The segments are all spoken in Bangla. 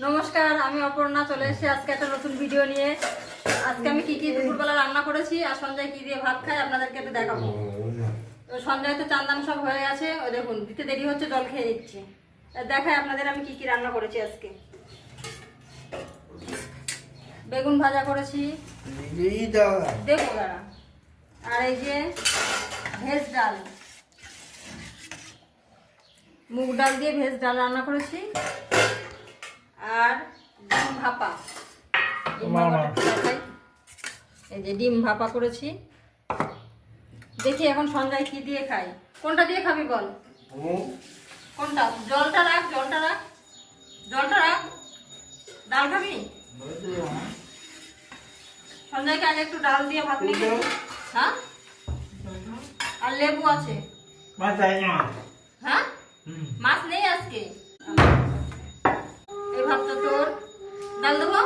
নমস্কার, আমি অপর্ণা চলে এসেছি আজকে একটা নতুন ভিডিও নিয়ে। আজকে আমি কি কি দুপুরবেলা রান্না করেছি আর সঞ্জয় কি দিয়ে ভাত খায় আপনাদেরকে একটু দেখাবো। তো সঞ্জয় তো চান্দান সব হয়ে গেছে, ও দেখুন দিতে দেরি হচ্ছে, জল খেয়ে নিচ্ছে। দেখাই আপনাদের আমি কি কি রান্না করেছি আজকে। বেগুন ভাজা করেছি, দেখো দাঁড়া, আর এই যে ভেজ ডাল, মুগ ডাল দিয়ে ভেজ ডাল রান্না করেছি, আর ডিম ভাপা। এই যে ডিম ভাপা করেছি। দেখি এখন সন্ধ্যায় কি দিয়ে খাই। কোনটা দিয়ে খাবি বল? কোনটা? জলটা রাখ, জলটা রাখ, জলটা রাখ। ডাল খাবি? সন্ধ্যাকে আগে একটু ডাল দিয়ে ভাত মেখে। হ্যাঁ, আর লেবু আছে। হ্যাঁ, মাছ নেই আজকে। এই ভাতটা তোর। ডাল দেবো,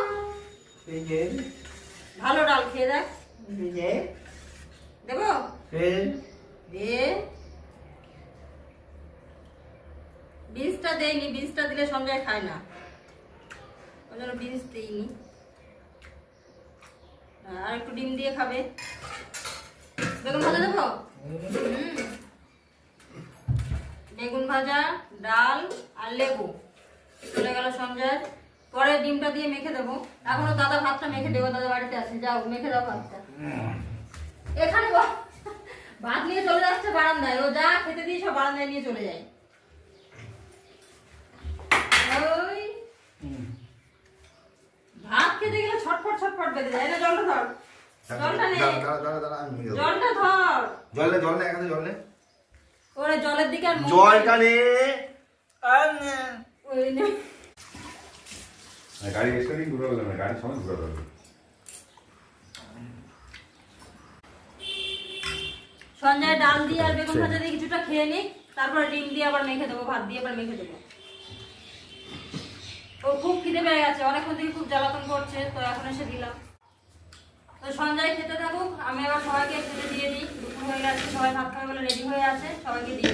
ভালো ডাল খেয়ে দেখ। দেবো বীজটা দেয়নি, বীজটা দিলে সঞ্জয় খায় না, ওই জন্য বীজ দিইনি। আর একটু ডিম দিয়ে খাবে। বেগুন ভাজা দেবো, বেগুন ভাজা, ডাল আর লেবু চলে গেল সঞ্জয়। পরে ডিমটা দিয়ে মেখে দেবো। এখনো দাদা ভাতটা মেখে দেবো, দাদা বাড়িতে আছে। যাও মেখে দাও ভাতটা। এখানে ভাত নিয়ে চলে যাচ্ছে বারান্দায়, ও যা খেতে দিয়ে সব বারান্দায় নিয়ে চলে যায়। ওই ভাত খেতে গেলে ছটফট ছটফট বেঁধে যায়। না জলটা ধর, জলটা নে, জলটা ধর। জল নে, এখানে জল নে। ওরে জলের দিকে আর জলটা নে। ওই নে। গাড়ি এসে দিন ঘুরে গেল না, গাড়ির সময় ঘুরে গেল। সঞ্জয় ডাল দিয়ে আর বেগুন ভাজা দিয়ে কিছুটা খেয়ে নিক, তারপরে ডিম দিয়ে আবার মেখে দেবো, ভাত দিয়ে আবার মেখে দেবো। ও খুব খিদে পেয়ে গেছে, অনেকক্ষণ থেকে খুব জ্বালাতন করছে, তো এখন এসে দিলাম। তো সঞ্জয় খেতে থাকুক, আমি আবার সবাইকে খেতে দিয়ে দিই। দুপুর হয়ে গেছে, সবাই ভাত খাবে বলে রেডি হয়ে আছে, সবাইকে দিই।